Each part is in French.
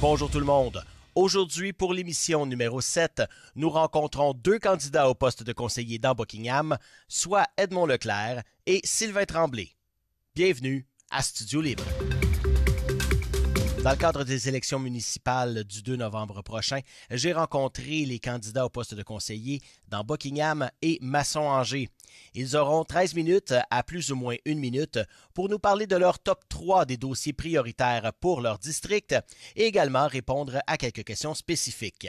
Bonjour tout le monde. Aujourd'hui, pour l'émission numéro 7, nous rencontrons deux candidats au poste de conseiller dans Buckingham, soit Edmond Leclerc et Sylvain Tremblay. Bienvenue à Studio Libre. Dans le cadre des élections municipales du 2 novembre prochain, j'ai rencontré les candidats au poste de conseiller dans Buckingham et Masson-Angers. Ils auront 13 minutes à plus ou moins 1 minute pour nous parler de leur top 3 des dossiers prioritaires pour leur district et également répondre à quelques questions spécifiques.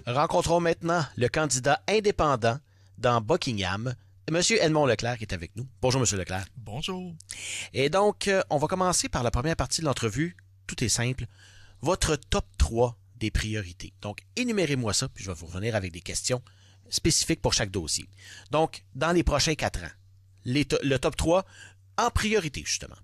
Rencontrons maintenant le candidat indépendant dans Buckingham, M. Edmond Leclerc qui est avec nous. Bonjour, M. Leclerc. Bonjour. Et donc, on va commencer par la première partie de l'entrevue. Tout est simple. Votre top 3 des priorités. Donc, énumérez-moi ça, puis je vais vous revenir avec des questions spécifiques pour chaque dossier. Donc, dans les prochains 4 ans, le top 3 en priorité, justement.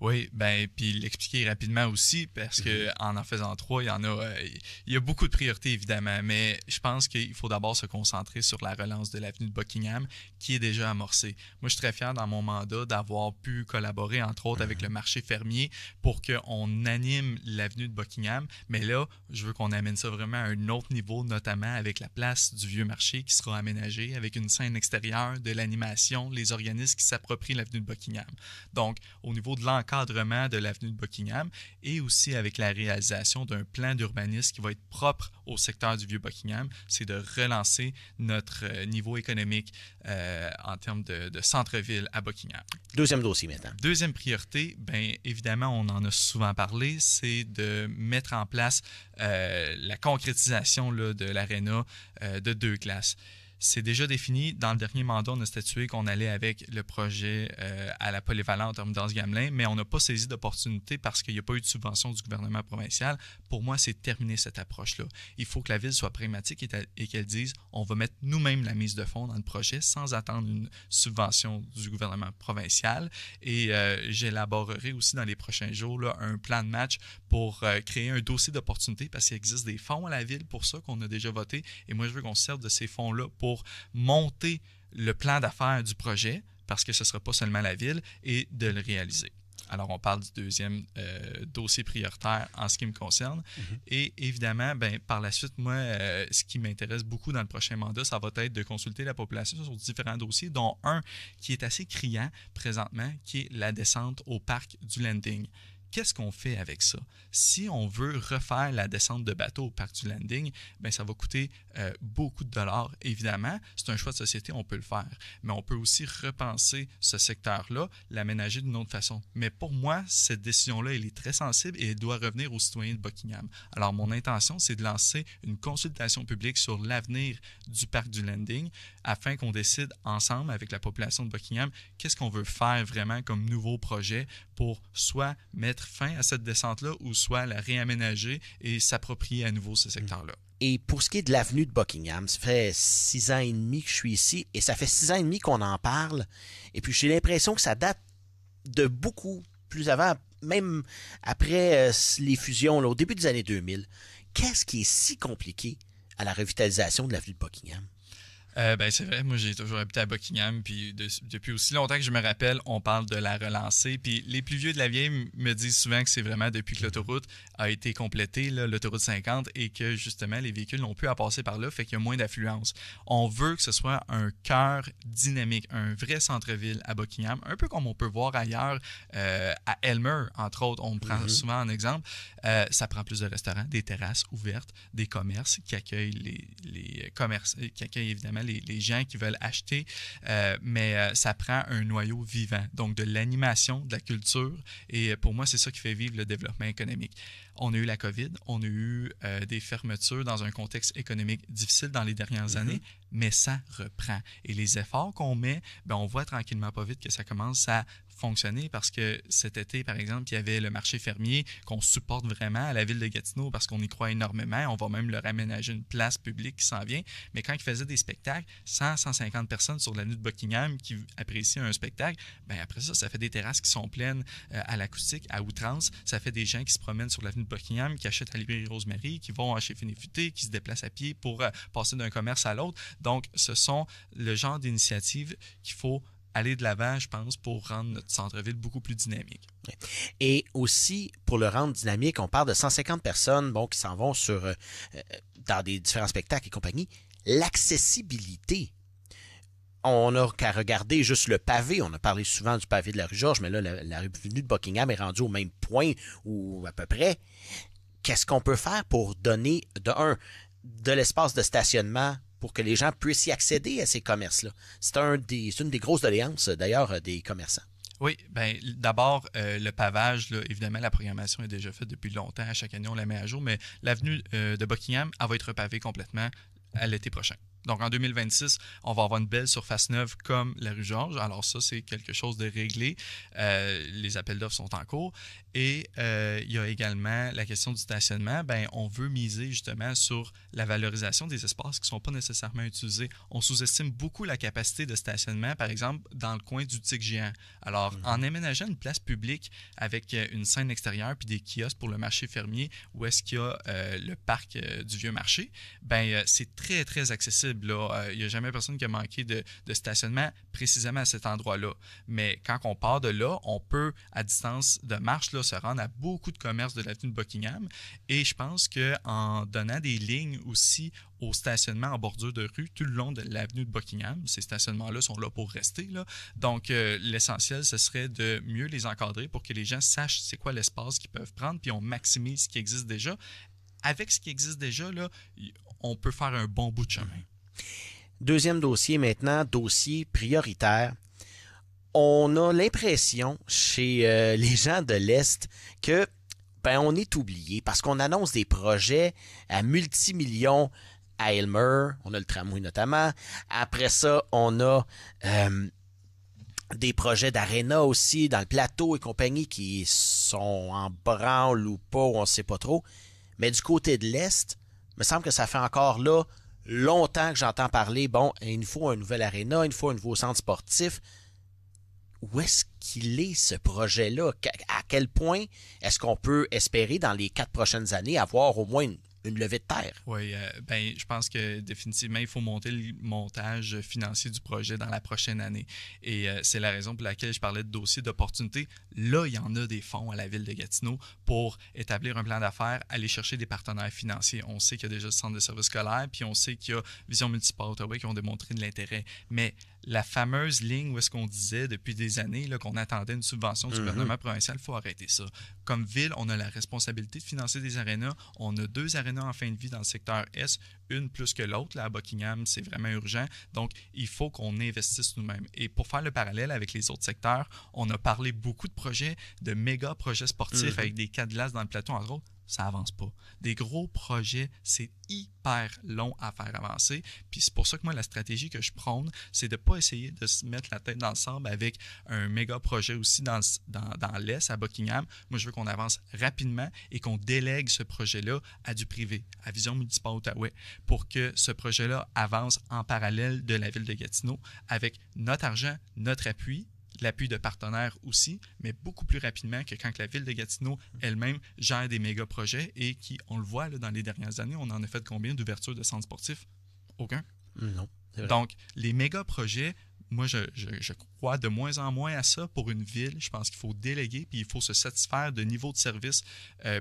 Oui, puis l'expliquer rapidement aussi, parce que en faisant 3, il y a beaucoup de priorités, évidemment, mais je pense qu'il faut d'abord se concentrer sur la relance de l'avenue de Buckingham, qui est déjà amorcée. Moi, je suis très fier dans mon mandat d'avoir pu collaborer, entre autres, avec le marché fermier pour qu'on anime l'avenue de Buckingham, mais là, je veux qu'on amène ça vraiment à un autre niveau, notamment avec la place du vieux marché qui sera aménagée, avec une scène extérieure, de l'animation, les organismes qui s'approprient l'avenue de Buckingham. Donc, au niveau de l'encadrement de l'avenue de Buckingham et aussi avec la réalisation d'un plan d'urbanisme qui va être propre au secteur du Vieux-Buckingham, c'est de relancer notre niveau économique en termes de centre-ville à Buckingham. Deuxième dossier maintenant. Deuxième priorité, bien évidemment, on en a souvent parlé, c'est de mettre en place la concrétisation là, de l'aréna de 2 classes. C'est déjà défini. Dans le dernier mandat, on a statué qu'on allait avec le projet à la polyvalente Hermes-Gamelin, mais on n'a pas saisi d'opportunité parce qu'il n'y a pas eu de subvention du gouvernement provincial. Pour moi, c'est terminé cette approche-là. Il faut que la ville soit pragmatique et qu'elle dise on va mettre nous-mêmes la mise de fonds dans le projet sans attendre une subvention du gouvernement provincial. Et j'élaborerai aussi dans les prochains jours là, un plan de match pour créer un dossier d'opportunité parce qu'il existe des fonds à la ville pour ça qu'on a déjà voté. Et moi, je veux qu'on se serve de ces fonds-là pour monter le plan d'affaires du projet, parce que ce ne sera pas seulement la ville, et de le réaliser. Alors, on parle du deuxième dossier prioritaire en ce qui me concerne. Et évidemment, par la suite, moi, ce qui m'intéresse beaucoup dans le prochain mandat, ça va être de consulter la population sur différents dossiers, dont un qui est assez criant présentement, qui est la descente au parc du Landing. Qu'est-ce qu'on fait avec ça? Si on veut refaire la descente de bateau au parc du Landing, ça va coûter beaucoup de dollars. Évidemment, c'est un choix de société, on peut le faire. Mais on peut aussi repenser ce secteur-là, l'aménager d'une autre façon. Mais pour moi, cette décision-là, elle est très sensible et elle doit revenir aux citoyens de Buckingham. Alors, mon intention, c'est de lancer une consultation publique sur l'avenir du parc du Landing afin qu'on décide ensemble avec la population de Buckingham qu'est-ce qu'on veut faire vraiment comme nouveau projet pour soit mettre fin à cette descente-là ou soit la réaménager et s'approprier à nouveau ce secteur-là. Et pour ce qui est de l'avenue de Buckingham, ça fait 6 ans et demi que je suis ici et ça fait 6 ans et demi qu'on en parle. Et puis j'ai l'impression que ça date de beaucoup plus avant, même après les fusions là, au début des années 2000. Qu'est-ce qui est si compliqué à la revitalisation de l'avenue de Buckingham? C'est vrai, moi j'ai toujours habité à Buckingham, puis depuis aussi longtemps que je me rappelle, on parle de la relancer. Puis les plus vieux de la vieille me disent souvent que c'est vraiment depuis que l'autoroute a été complétée, là, l'autoroute 50, et que justement les véhicules n'ont plus à passer par là, fait qu'il y a moins d'affluence. On veut que ce soit un cœur dynamique, un vrai centre-ville à Buckingham, un peu comme on peut voir ailleurs à Elmer, entre autres, on me prend souvent en exemple. Ça prend plus de restaurants, des terrasses ouvertes, des commerces qui accueillent les commerces, qui accueillent évidemment les gens qui veulent acheter, mais ça prend un noyau vivant, donc de l'animation, de la culture, et pour moi, c'est ça qui fait vivre le développement économique. On a eu la COVID, on a eu des fermetures dans un contexte économique difficile dans les dernières années, mais ça reprend. Et les efforts qu'on met, on voit tranquillement pas vite que ça commence à fonctionner parce que cet été, par exemple, il y avait le marché fermier qu'on supporte vraiment à la ville de Gatineau parce qu'on y croit énormément. On va même leur aménager une place publique qui s'en vient. Mais quand ils faisaient des spectacles, 100-150 personnes sur l'avenue de Buckingham qui apprécient un spectacle, après ça fait des terrasses qui sont pleines à l'acoustique, à outrance. Ça fait des gens qui se promènent sur l'avenue de Buckingham, qui achètent à la librairie Rosemary, qui vont chez Finet-Futé, qui se déplacent à pied pour passer d'un commerce à l'autre. Donc, ce sont le genre d'initiatives qu'il faut aller de l'avant, je pense, pour rendre notre centre-ville beaucoup plus dynamique. Et aussi, pour le rendre dynamique, on parle de 150 personnes qui s'en vont dans des différents spectacles et compagnie. L'accessibilité. On n'a qu'à regarder juste le pavé. On a parlé souvent du pavé de la rue Georges, mais là, la rue de Buckingham est rendue au même point ou à peu près. Qu'est-ce qu'on peut faire pour donner, de l'espace de stationnement pour que les gens puissent y accéder à ces commerces-là? C'est une des grosses doléances, d'ailleurs, des commerçants. Oui, bien, d'abord, le pavage, là, évidemment, la programmation est déjà faite depuis longtemps. À chaque année, on la met à jour, mais l'avenue de Buckingham, elle va être repavée complètement à l'été prochain. Donc, en 2026, on va avoir une belle surface neuve comme la rue Georges. Alors ça, c'est quelque chose de réglé. Les appels d'offres sont en cours. Et il y a également la question du stationnement. Bien, on veut miser justement sur la valorisation des espaces qui ne sont pas nécessairement utilisés. On sous-estime beaucoup la capacité de stationnement, par exemple, dans le coin du TIC géant. Alors, en aménageant une place publique avec une scène extérieure puis des kiosques pour le marché fermier, où est-ce qu'il y a le parc du Vieux Marché, bien, c'est très, très accessible. Il n'y a jamais personne qui a manqué de stationnement précisément à cet endroit-là. Mais quand on part de là, on peut, à distance de marche, là, se rendre à beaucoup de commerces de l'avenue de Buckingham. Et je pense qu'en donnant des lignes aussi au stationnement en bordure de rue tout le long de l'avenue de Buckingham, ces stationnements-là sont là pour rester. Là. Donc, l'essentiel, ce serait de mieux les encadrer pour que les gens sachent c'est quoi l'espace qu'ils peuvent prendre, puis on maximise ce qui existe déjà. Avec ce qui existe déjà, là, on peut faire un bon bout de chemin. Deuxième dossier maintenant, dossier prioritaire. On a l'impression chez les gens de l'Est que on est oublié parce qu'on annonce des projets à multimillions à Aylmer, on a le tramway notamment. Après ça, on a des projets d'aréna aussi dans le plateau et compagnie qui sont en branle ou pas, on ne sait pas trop. Mais du côté de l'Est, il me semble que ça fait encore là longtemps que j'entends parler, il nous faut un nouvel aréna, il nous faut un nouveau centre sportif. Où est-ce qu'il est ce projet-là? À quel point est-ce qu'on peut espérer dans les 4 prochaines années avoir au moins une levée de terre? Oui, je pense que définitivement, il faut monter le montage financier du projet dans la prochaine année. Et c'est la raison pour laquelle je parlais de dossier d'opportunité. Là, il y en a des fonds à la Ville de Gatineau pour établir un plan d'affaires, aller chercher des partenaires financiers. On sait qu'il y a déjà le centre de services scolaires, puis on sait qu'il y a Vision Municipale Ottawa qui ont démontré de l'intérêt. Mais la fameuse ligne où est-ce qu'on disait depuis des années là, qu'on attendait une subvention du gouvernement provincial, il faut arrêter ça. Comme ville, on a la responsabilité de financer des arénas. On a 2 arénas en fin de vie dans le secteur Est, une plus que l'autre. Là, à Buckingham, c'est vraiment urgent. Donc, il faut qu'on investisse nous-mêmes. Et pour faire le parallèle avec les autres secteurs, on a parlé beaucoup de projets, de méga projets sportifs avec des cas de glace dans le plateau, entre autres. Ça avance pas. Des gros projets, c'est hyper long à faire avancer. Puis c'est pour ça que moi, la stratégie que je prône, c'est de ne pas essayer de se mettre la tête dans le sable avec un méga projet aussi dans l'Est, à Buckingham. Moi, je veux qu'on avance rapidement et qu'on délègue ce projet-là à du privé, à Vision Municipale Outaouais, pour que ce projet-là avance en parallèle de la Ville de Gatineau avec notre argent, notre appui, l'appui de partenaires aussi, mais beaucoup plus rapidement que quand la Ville de Gatineau elle-même gère des méga projets et qui, on le voit là, dans les dernières années, on en a fait combien d'ouvertures de centres sportifs? Aucun. Non. Donc, les méga projets, moi, je crois de moins en moins à ça pour une ville. Je pense qu'il faut déléguer puis il faut se satisfaire de niveaux de service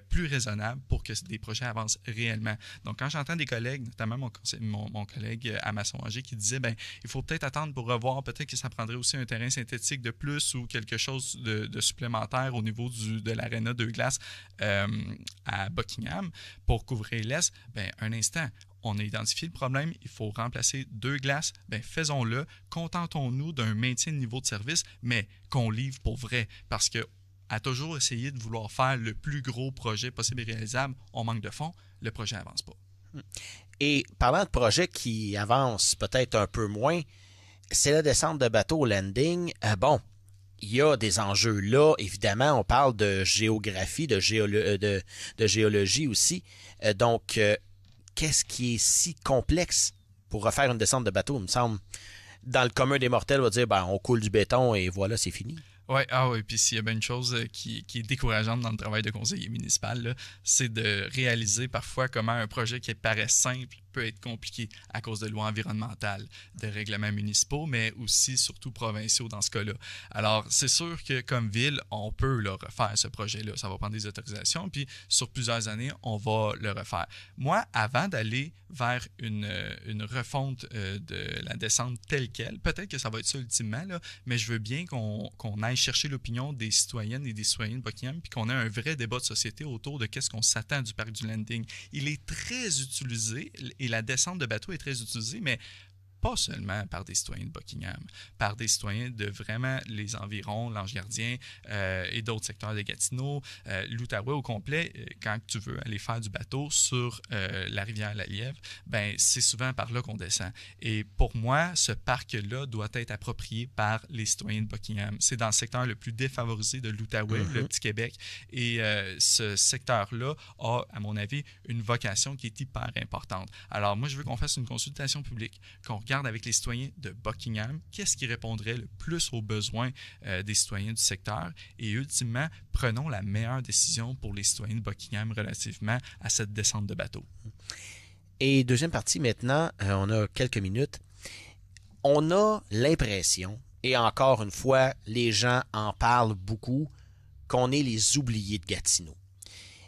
plus raisonnables pour que des projets avancent réellement. Donc, quand j'entends des collègues, notamment mon collègue à Masson-Angers qui disait il faut peut-être attendre pour revoir, peut-être que ça prendrait aussi un terrain synthétique de plus ou quelque chose de supplémentaire au niveau de l'aréna de glace à Buckingham pour couvrir l'Est, un instant. On a identifié le problème, il faut remplacer 2 glaces, faisons-le, contentons-nous d'un maintien de niveau de service, mais qu'on livre pour vrai, parce que à toujours essayer de vouloir faire le plus gros projet possible et réalisable, on manque de fonds, le projet n'avance pas. Et parlant de projets qui avancent peut-être un peu moins, c'est la descente de bateau au landing. Il y a des enjeux là, évidemment, on parle de géographie, de géologie aussi, donc qu'est-ce qui est si complexe pour refaire une descente de bateau, il me semble? Dans le commun des mortels, on va dire, on coule du béton et voilà, c'est fini. Oui, puis s'il y a bien une chose qui est décourageante dans le travail de conseiller municipal, là, c'est de réaliser parfois comment un projet qui paraît simple peut être compliqué à cause de lois environnementales, de règlements municipaux, mais aussi surtout provinciaux dans ce cas-là. Alors, c'est sûr que comme ville, on peut là, refaire ce projet-là. Ça va prendre des autorisations, puis sur plusieurs années, on va le refaire. Moi, avant d'aller vers une refonte de la descente telle qu'elle, peut-être que ça va être ça ultimement, là, mais je veux bien qu'on aille chercher l'opinion des citoyennes et des citoyens de Buckingham, puis qu'on ait un vrai débat de société autour de qu'est-ce qu'on s'attend du parc du Landing. Il est très utilisé, et la descente de bateau est très utilisée, mais pas seulement par des citoyens de Buckingham, par des citoyens de vraiment les environs, l'Ange-Gardien et d'autres secteurs de Gatineau, l'Outaouais au complet. Quand tu veux aller faire du bateau sur la rivière La Lièvre, ben c'est souvent par là qu'on descend. Et pour moi, ce parc-là doit être approprié par les citoyens de Buckingham. C'est dans le secteur le plus défavorisé de l'Outaouais, le Petit-Québec. Et ce secteur-là a, à mon avis, une vocation qui est hyper importante. Alors moi, je veux qu'on fasse une consultation publique, qu'on regarde avec les citoyens de Buckingham, qu'est-ce qui répondrait le plus aux besoins des citoyens du secteur et ultimement, prenons la meilleure décision pour les citoyens de Buckingham relativement à cette descente de bateau. Et deuxième partie maintenant, on a quelques minutes. On a l'impression, et encore une fois, les gens en parlent beaucoup, qu'on est les oubliés de Gatineau.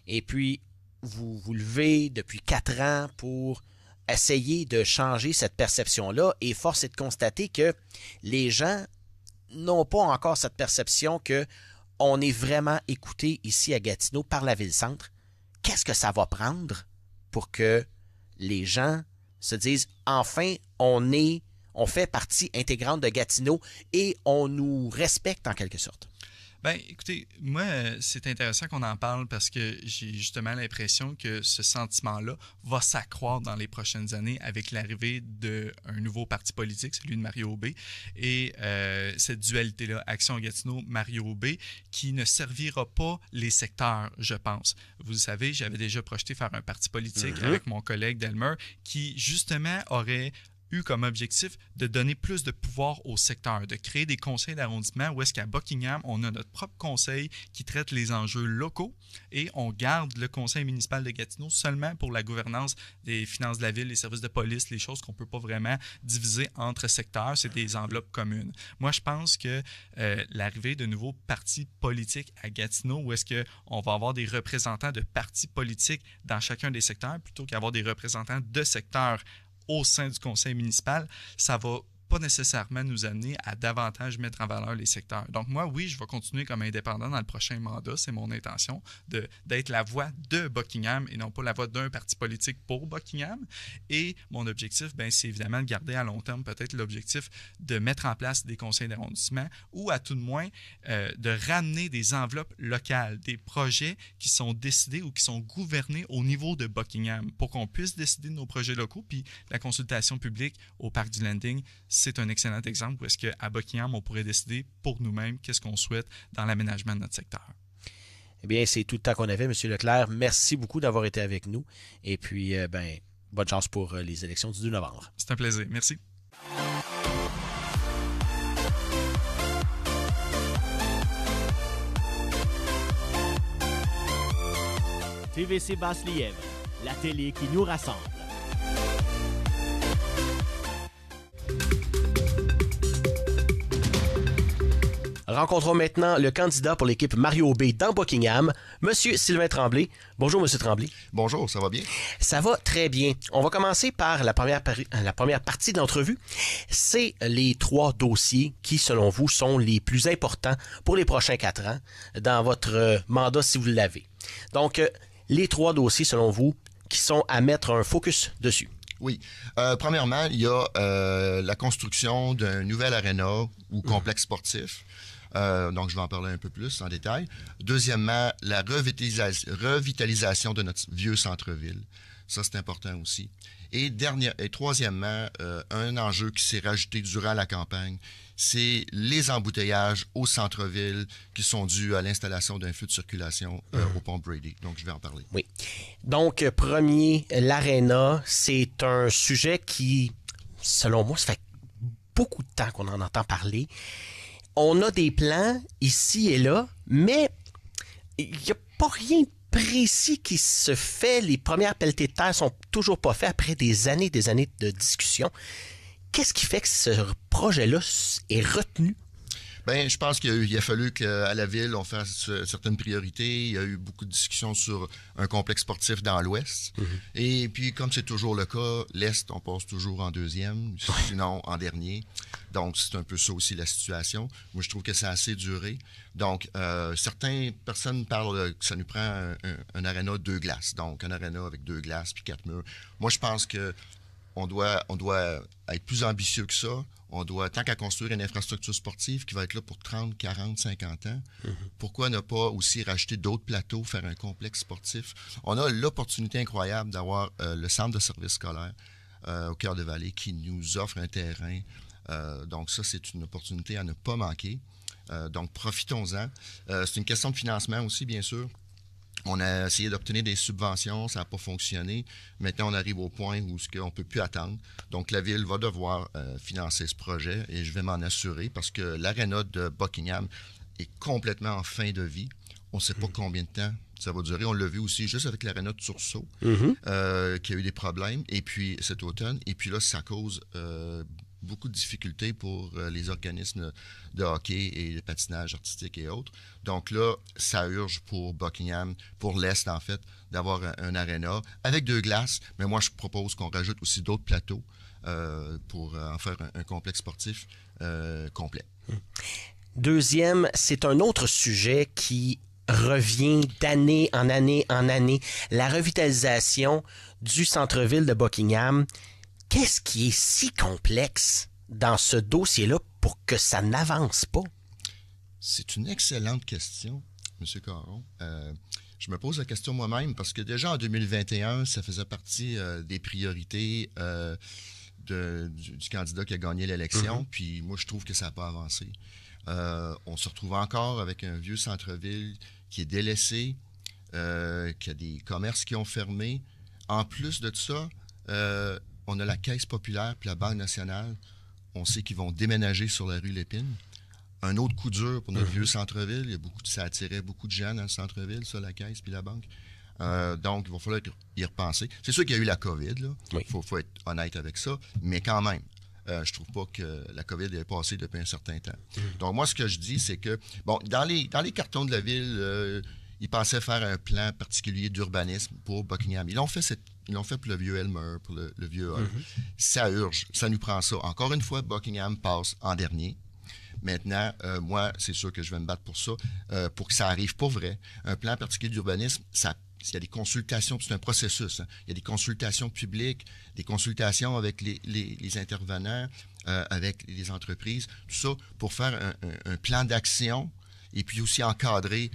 Et puis, vous vous levez depuis 4 ans pour essayer de changer cette perception-là, et force est de constater que les gens n'ont pas encore cette perception qu'on est vraiment écouté ici à Gatineau par la Ville-Centre. Qu'est-ce que ça va prendre pour que les gens se disent « Enfin, on fait partie intégrante de Gatineau et on nous respecte en quelque sorte ». Bien, écoutez, moi, c'est intéressant qu'on en parle parce que j'ai justement l'impression que ce sentiment-là va s'accroître dans les prochaines années avec l'arrivée d'un nouveau parti politique, celui de Mario Aubé, et cette dualité-là, Action Gatineau, Mario Aubé, qui ne servira pas les secteurs, je pense. Vous le savez, j'avais déjà projeté faire un parti politique avec mon collègue Delmer qui, justement, aurait eu comme objectif de donner plus de pouvoir au secteur, de créer des conseils d'arrondissement où est-ce qu'à Buckingham, on a notre propre conseil qui traite les enjeux locaux et on garde le conseil municipal de Gatineau seulement pour la gouvernance des finances de la ville, les services de police, les choses qu'on ne peut pas vraiment diviser entre secteurs, c'est des enveloppes communes. Moi, je pense que l'arrivée de nouveaux partis politiques à Gatineau, où est-ce qu'on va avoir des représentants de partis politiques dans chacun des secteurs, plutôt qu'avoir des représentants de secteurs au sein du conseil municipal, ça va pas nécessairement nous amener à davantage mettre en valeur les secteurs. Donc moi, oui, je vais continuer comme indépendant dans le prochain mandat. C'est mon intention d'être la voix de Buckingham et non pas la voix d'un parti politique pour Buckingham. Et mon objectif, ben, c'est évidemment de garder à long terme peut-être l'objectif de mettre en place des conseils d'arrondissement ou à tout de moins de ramener des enveloppes locales, des projets qui sont décidés ou qui sont gouvernés au niveau de Buckingham pour qu'on puisse décider de nos projets locaux. Puis la consultation publique au Parc du Landing, c'est un excellent exemple où est-ce qu'à Buckingham, on pourrait décider pour nous-mêmes qu'est-ce qu'on souhaite dans l'aménagement de notre secteur. Eh bien, c'est tout le temps qu'on avait, M. Leclerc. Merci beaucoup d'avoir été avec nous. Et puis, bonne chance pour les élections du 2 novembre. C'est un plaisir. Merci. TVC Basse-Lièvre, la télé qui nous rassemble. Rencontrons maintenant le candidat pour l'équipe Mario Aubé dans Buckingham, M. Sylvain Tremblay. Bonjour, M. Tremblay. Bonjour, ça va bien? Ça va très bien. On va commencer par la première partie de l'entrevue. C'est les 3 dossiers qui, selon vous, sont les plus importants pour les prochains 4 ans dans votre mandat, si vous l'avez. Donc, les 3 dossiers, selon vous, qui sont à mettre un focus dessus. Oui. Premièrement, il y a la construction d'un nouvel aréna ou complexe sportif. Donc, je vais en parler un peu plus en détail. Deuxièmement, la revitalisation de notre vieux centre-ville. Ça, c'est important aussi. Et troisièmement, un enjeu qui s'est rajouté durant la campagne, c'est les embouteillages au centre-ville qui sont dus à l'installation d'un feu de circulation au pont Brady. Donc, je vais en parler. Oui. Donc, premier, l'aréna, c'est un sujet qui, selon moi, ça fait beaucoup de temps qu'on en entend parler. On a des plans ici et là, mais il n'y a pas rien de précis qui se fait. Les premières pelletées de terre sont toujours pas faites après des années de discussion. Qu'est-ce qui fait que ce projet-là est retenu? Bien, je pense qu'il a fallu qu'à la ville, on fasse certaines priorités. Il y a eu beaucoup de discussions sur un complexe sportif dans l'Ouest. Et puis, comme c'est toujours le cas, l'Est, on passe toujours en deuxième, sinon en dernier. Donc, c'est un peu ça aussi la situation. Moi, je trouve que ça a assez duré. Donc, certaines personnes parlent que ça nous prend un aréna 2 glaces. Donc, un aréna avec 2 glaces puis 4 murs. Moi, je pense que on doit être plus ambitieux que ça. On doit, tant qu'à construire une infrastructure sportive qui va être là pour 30, 40, 50 ans, pourquoi ne pas aussi racheter d'autres plateaux, faire un complexe sportif? On a l'opportunité incroyable d'avoir le centre de service scolaire au cœur de Vallée qui nous offre un terrain. Donc ça, c'est une opportunité à ne pas manquer. Donc profitons-en. C'est une question de financement aussi, bien sûr. On a essayé d'obtenir des subventions, ça n'a pas fonctionné. Maintenant, on arrive au point où on ne peut plus attendre. Donc, la Ville va devoir financer ce projet et je vais m'en assurer parce que l'aréna de Buckingham est complètement en fin de vie. On ne sait pas combien de temps ça va durer. On l'a vu aussi juste avec l'aréna de Tursault, qui a eu des problèmes et puis cet automne. Et puis là, ça cause beaucoup de difficultés pour les organismes de hockey et de patinage artistique et autres. Donc là, ça urge pour Buckingham, pour l'Est en fait, d'avoir un aréna avec 2 glaces. Mais moi, je propose qu'on rajoute aussi d'autres plateaux pour en faire un complexe sportif complet. Deuxième, c'est un autre sujet qui revient d'année en année en année. La revitalisation du centre-ville de Buckingham. Qu'est-ce qui est si complexe dans ce dossier-là pour que ça n'avance pas? C'est une excellente question, M. Caron. Je me pose la question moi-même parce que déjà en 2021, ça faisait partie des priorités du candidat qui a gagné l'élection. Puis moi, je trouve que ça n'a pas avancé. On se retrouve encore avec un vieux centre-ville qui est délaissé, qui a des commerces qui ont fermé. En plus de ça, on a la Caisse populaire puis la Banque nationale. On sait qu'ils vont déménager sur la rue Lépine. Un autre coup dur pour notre vieux centre-ville. Ça attirait beaucoup de gens dans le centre-ville, ça, la Caisse puis la Banque. Donc, il va falloir y repenser. C'est sûr qu'il y a eu la COVID, là. Il faut être honnête avec ça. Mais quand même, je trouve pas que la COVID est passée depuis un certain temps. Donc, moi, ce que je dis, c'est que, bon, dans les cartons de la ville, ils pensaient faire un plan particulier d'urbanisme pour Buckingham. Ils l'ont fait pour le vieux Elmer, pour le vieux Hall. Ça urge, ça nous prend ça. Encore une fois, Buckingham passe en dernier. Maintenant, moi, c'est sûr que je vais me battre pour ça, pour que ça arrive pour vrai. Un plan particulier d'urbanisme, il y a des consultations, c'est un processus. Hein. Il y a des consultations publiques, des consultations avec les intervenants, avec les entreprises, tout ça pour faire un plan d'action et puis aussi encadrer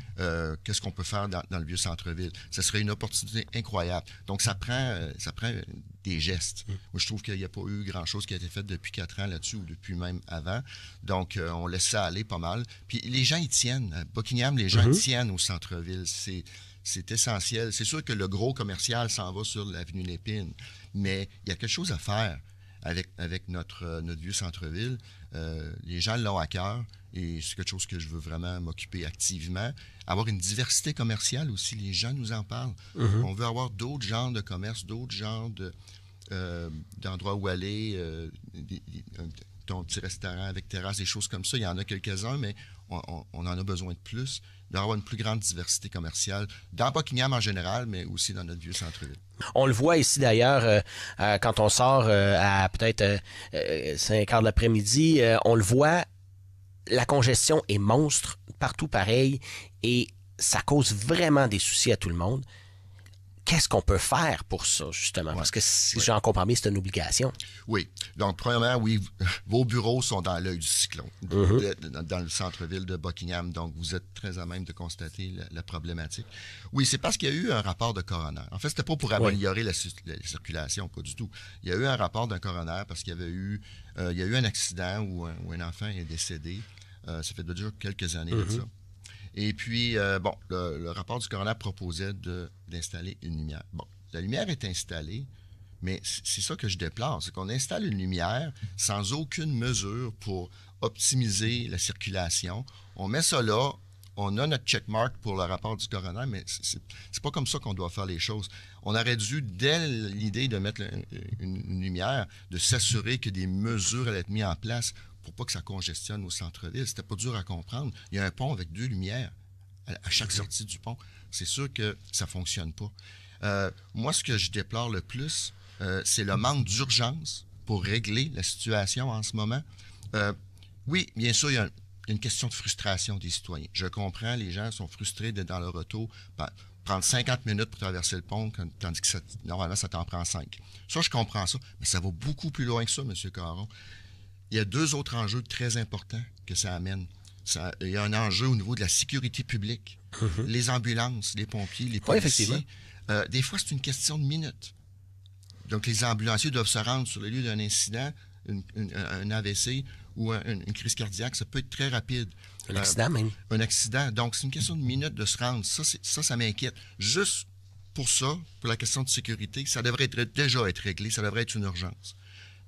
qu'est-ce qu'on peut faire dans le vieux centre-ville. Ce serait une opportunité incroyable. Donc, ça prend des gestes. Moi, je trouve qu'il n'y a pas eu grand-chose qui a été fait depuis 4 ans là-dessus ou depuis même avant. Donc, on laisse ça aller pas mal. Puis, les gens y tiennent. À Buckingham, les gens tiennent au centre-ville. C'est essentiel. C'est sûr que le gros commercial s'en va sur l'avenue Lépine, mais il y a quelque chose à faire avec notre vieux centre-ville. Les gens l'ont à cœur et c'est quelque chose que je veux vraiment m'occuper activement. Avoir une diversité commerciale aussi, les gens nous en parlent. On veut avoir d'autres genres de commerce, d'autres genres d'endroits où aller, ton petit restaurant avec terrasse, des choses comme ça. Il y en a quelques-uns, mais on en a besoin de plus, d'avoir une plus grande diversité commerciale dans Buckingham en général, mais aussi dans notre vieux centre-ville. On le voit ici d'ailleurs, quand on sort à peut-être 5 heures de l'après-midi, on le voit, la congestion est monstre, partout pareil, et ça cause vraiment des soucis à tout le monde. Qu'est-ce qu'on peut faire pour ça, justement? Parce que si j'en comprends bien, c'est une obligation. Oui. Donc, premièrement, oui, vos bureaux sont dans l'œil du cyclone, dans le centre-ville de Buckingham. Donc, vous êtes très à même de constater la problématique. Oui, c'est parce qu'il y a eu un rapport de coroner. En fait, c'était pas pour améliorer la circulation, pas du tout. Il y a eu un rapport d'un coroner parce qu'il y avait eu, il y a eu un accident où un enfant est décédé. Ça fait déjà quelques années de ça. Et puis, le rapport du coroner proposait d'installer une lumière. Bon, la lumière est installée, mais c'est ça que je déplore, c'est qu'on installe une lumière sans aucune mesure pour optimiser la circulation. On met ça là, on a notre checkmark pour le rapport du coroner, mais c'est pas comme ça qu'on doit faire les choses. On aurait dû, dès l'idée de mettre une lumière, de s'assurer que des mesures allaient être mises en place pour pas que ça congestionne au centre-ville. C'était pas dur à comprendre. Il y a un pont avec 2 lumières à chaque sortie du pont. C'est sûr que ça fonctionne pas. Moi, ce que je déplore le plus, c'est le manque d'urgence pour régler la situation en ce moment. Oui, bien sûr, il y a une question de frustration des citoyens. Je comprends, les gens sont frustrés d'être dans leur auto, prendre 50 minutes pour traverser le pont, tandis que normalement, ça t'en prend 5. Ça, je comprends ça, mais ça va beaucoup plus loin que ça, M. Caron. Il y a 2 autres enjeux très importants que ça amène. Il y a un enjeu au niveau de la sécurité publique. Les ambulances, les pompiers, les policiers. Des fois, c'est une question de minutes. Donc, les ambulanciers doivent se rendre sur le lieu d'un incident, un AVC ou une crise cardiaque. Ça peut être très rapide. Un accident même. Un accident. Donc, c'est une question de minutes de se rendre. Ça m'inquiète. Juste pour ça, pour la question de sécurité, ça devrait déjà être réglé. Ça devrait être une urgence.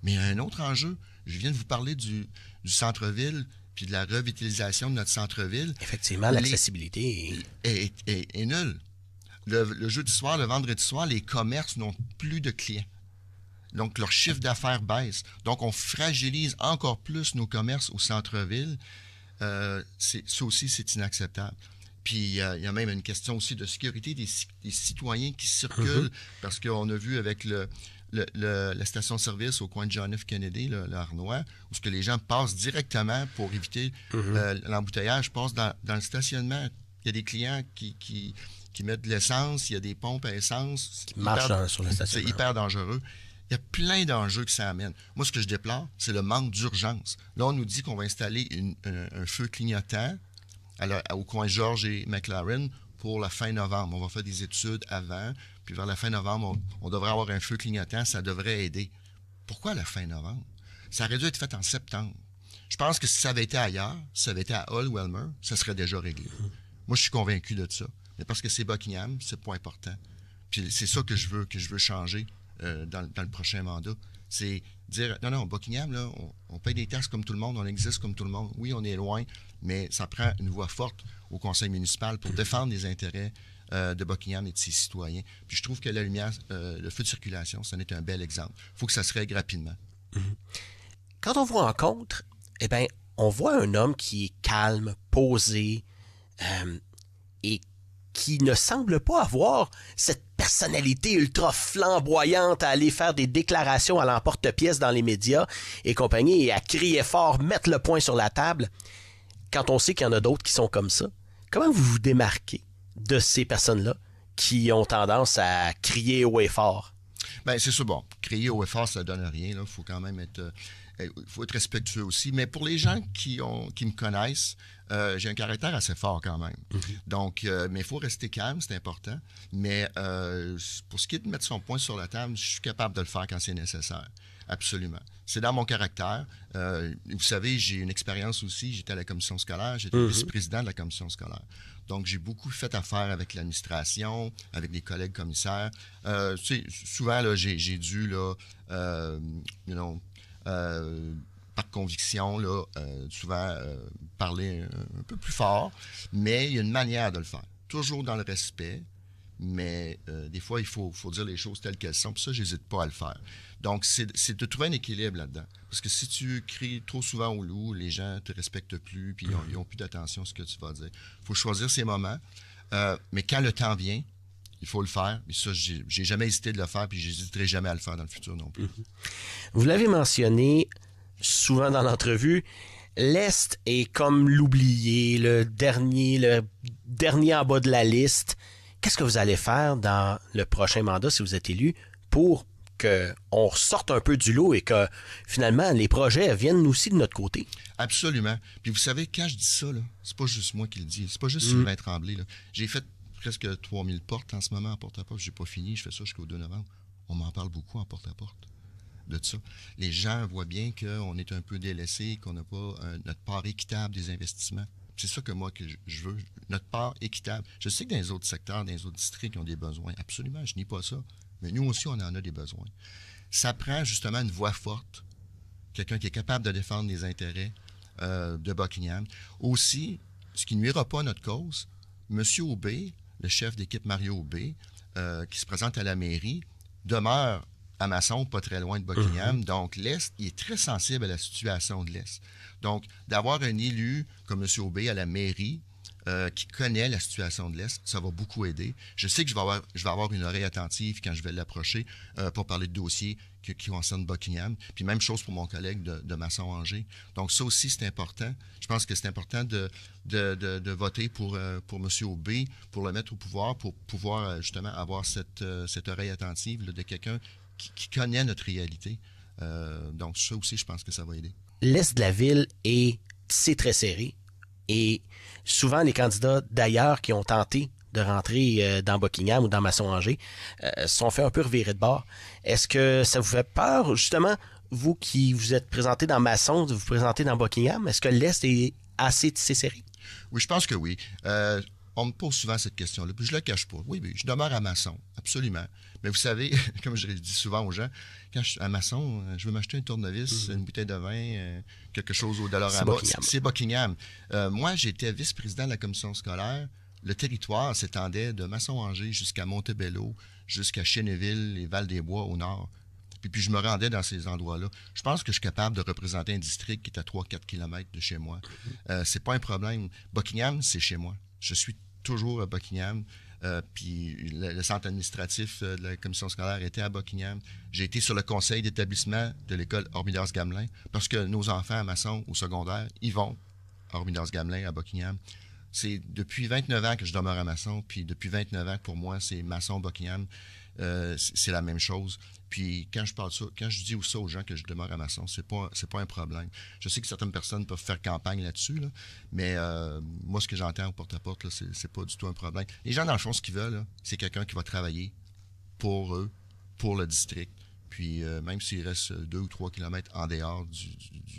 Mais il y a un autre enjeu. Je viens de vous parler du centre-ville puis de la revitalisation de notre centre-ville. Effectivement, l'accessibilité est nulle. Le jeudi soir, le vendredi soir, les commerces n'ont plus de clients. Donc, leur chiffre d'affaires baisse. Donc, on fragilise encore plus nos commerces au centre-ville. Ça aussi, c'est inacceptable. Puis, il y a même une question aussi de sécurité des citoyens qui circulent, parce qu'on a vu avec la station-service au coin de John F. Kennedy, le Arnois, où ce que les gens passent directement pour éviter l'embouteillage, passent dans le stationnement. Il y a des clients qui mettent de l'essence, il y a des pompes à essence. Qui marchent sur le stationnement. C'est hyper dangereux. Il y a plein d'enjeux que ça amène. Moi, ce que je déplore, c'est le manque d'urgence. Là, on nous dit qu'on va installer un feu clignotant au coin George et McLaren pour la fin novembre. On va faire des études avant, puis vers la fin novembre, on devrait avoir un feu clignotant. Ça devrait aider. Pourquoi la fin novembre? Ça aurait dû être fait en septembre. Je pense que si ça avait été ailleurs, si ça avait été à Hull ou Elmer, ça serait déjà réglé. Moi, je suis convaincu de ça. Mais parce que c'est Buckingham, c'est pas important. Puis c'est ça que je veux changer dans le prochain mandat. C'est dire, non, Buckingham, là, on paye des taxes comme tout le monde, on existe comme tout le monde. Oui, on est loin, mais ça prend une voix forte au conseil municipal pour défendre les intérêts de Buckingham et de ses citoyens. Puis je trouve que la lumière, le feu de circulation, ça en est un bel exemple. Il faut que ça se règle rapidement. Quand on vous rencontre, eh bien, on voit un homme qui est calme, posé, et qui ne semble pas avoir cette personnalité ultra flamboyante à aller faire des déclarations à l'emporte-pièce dans les médias et compagnie, et à crier fort, mettre le poing sur la table, quand on sait qu'il y en a d'autres qui sont comme ça. Comment vous vous démarquez de ces personnes-là qui ont tendance à crier haut et fort? Bien, c'est ça, bon, crier haut et fort, ça donne rien, là. Faut quand même être... faut être respectueux aussi. Mais pour les gens qui me connaissent, j'ai un caractère assez fort quand même. Donc, mais il faut rester calme, c'est important. Mais pour ce qui est de mettre son poing sur la table, je suis capable de le faire quand c'est nécessaire. Absolument. C'est dans mon caractère. Vous savez, j'ai une expérience aussi. J'étais à la commission scolaire. J'étais vice-président de la commission scolaire. Donc, j'ai beaucoup fait affaire avec l'administration, avec les collègues commissaires. Souvent, là, j'ai dû, là, par conviction, là, souvent parler un peu plus fort, mais il y a une manière de le faire. Toujours dans le respect, mais des fois, il faut dire les choses telles qu'elles sont, puis ça, j'hésite pas à le faire. Donc, c'est de trouver un équilibre là-dedans. Parce que si tu cries trop souvent au loup, les gens ne te respectent plus, puis ils n'ont plus d'attention à ce que tu vas dire. Il faut choisir ses moments, mais quand le temps vient, il faut le faire. Et ça, j'ai jamais hésité de le faire, puis j'hésiterai jamais à le faire dans le futur non plus. Vous l'avez mentionné souvent dans l'entrevue, l'Est est comme l'oublié, le dernier en bas de la liste. Qu'est-ce que vous allez faire dans le prochain mandat, si vous êtes élu, pour qu'on sorte un peu du lot et que, finalement, les projets viennent aussi de notre côté? Absolument. Puis vous savez, quand je dis ça, là, c'est pas juste moi qui le dis. C'est pas juste Sylvain Tremblay. Là. J'ai fait presque 3000 portes en ce moment en porte-à-porte. J'ai pas fini. Je fais ça jusqu'au 2 novembre. On m'en parle beaucoup en porte-à-porte de ça. Les gens voient bien qu'on est un peu délaissé, qu'on n'a pas notre part équitable des investissements. C'est ça que moi, que je veux, notre part équitable. Je sais que dans les autres secteurs, dans les autres districts, ils ont des besoins. Absolument, je nie pas ça. Mais nous aussi, on en a des besoins. Ça prend justement une voix forte, quelqu'un qui est capable de défendre les intérêts de Buckingham. Aussi, ce qui nuira pas à notre cause, M. Aubé, le chef d'équipe Mario Aubé, qui se présente à la mairie, demeure à Masson, pas très loin de Buckingham. Donc, l'Est, il est très sensible à la situation de l'Est. Donc, d'avoir un élu comme M. Aubé à la mairie, qui connaît la situation de l'Est, ça va beaucoup aider. Je sais que je vais avoir une oreille attentive quand je vais l'approcher pour parler de dossiers qui concernent Buckingham. Puis même chose pour mon collègue de Masson-Angers. Donc ça aussi, c'est important. Je pense que c'est important de voter pour M. Aubé, pour le mettre au pouvoir, pour pouvoir justement avoir cette oreille attentive là, de quelqu'un qui connaît notre réalité. Donc ça aussi, je pense que ça va aider. L'Est de la ville c'est très serré. Et souvent, les candidats d'ailleurs qui ont tenté de rentrer dans Buckingham ou dans Masson-Angers se sont fait un peu revirer de bord. Est-ce que ça vous fait peur, justement, vous qui vous êtes présenté dans Masson, de vous présenter dans Buckingham? Est-ce que l'Est est assez tissé serré? Oui, je pense que oui. On me pose souvent cette question-là, puis je le cache pas. Oui, je demeure à Masson, absolument. Mais vous savez, comme je le dis souvent aux gens, quand je suis à Masson, je veux m'acheter un tournevis, une bouteille de vin, quelque chose au Dollarama. C'est Buckingham. Moi, j'étais vice-président de la commission scolaire. Le territoire s'étendait de Masson-Angers jusqu'à Montebello, jusqu'à Chénéville et Val-des-Bois au nord. Puis je me rendais dans ces endroits-là. Je pense que je suis capable de représenter un district qui est à 3-4 km de chez moi. C'est pas un problème. Buckingham, c'est chez moi. Je suis toujours à Buckingham. Puis le centre administratif de la commission scolaire était à Buckingham. J'ai été sur le conseil d'établissement de l'école Hormidas-Gamelin parce que nos enfants à Masson, au secondaire, ils vont à Hormidas-Gamelin, à Buckingham. C'est depuis 29 ans que je demeure à Masson, puis depuis 29 ans, pour moi, c'est Masson-Buckingham. C'est la même chose. Puis quand je dis ça aux gens que je demeure à Masson, c'est pas un problème. Je sais que certaines personnes peuvent faire campagne là-dessus, là, mais moi, ce que j'entends au porte-à-porte, là, c'est pas du tout un problème. Les gens, dans le fond, ce qu'ils veulent, là, c'est quelqu'un qui va travailler pour eux, pour le district. Puis même s'il reste 2 ou 3 kilomètres en dehors du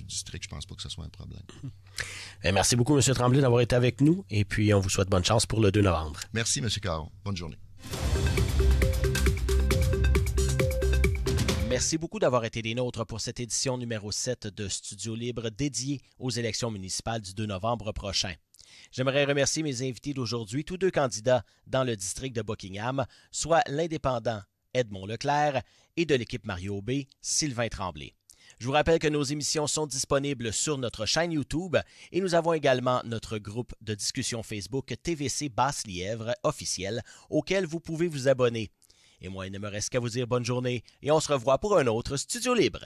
district, je pense pas que ce soit un problème. Merci beaucoup, M. Tremblay, d'avoir été avec nous. Et puis, on vous souhaite bonne chance pour le 2 novembre. Merci, M. Caron. Bonne journée. Merci beaucoup d'avoir été des nôtres pour cette édition numéro 7 de Studio Libre dédiée aux élections municipales du 2 novembre prochain. J'aimerais remercier mes invités d'aujourd'hui, tous deux candidats dans le district de Buckingham, soit l'indépendant Edmond Leclerc et de l'équipe Mario Aubé, Sylvain Tremblay. Je vous rappelle que nos émissions sont disponibles sur notre chaîne YouTube et nous avons également notre groupe de discussion Facebook TVC Basse-Lièvre officiel auquel vous pouvez vous abonner. Et moi, il ne me reste qu'à vous dire bonne journée et on se revoit pour un autre Studio Libre.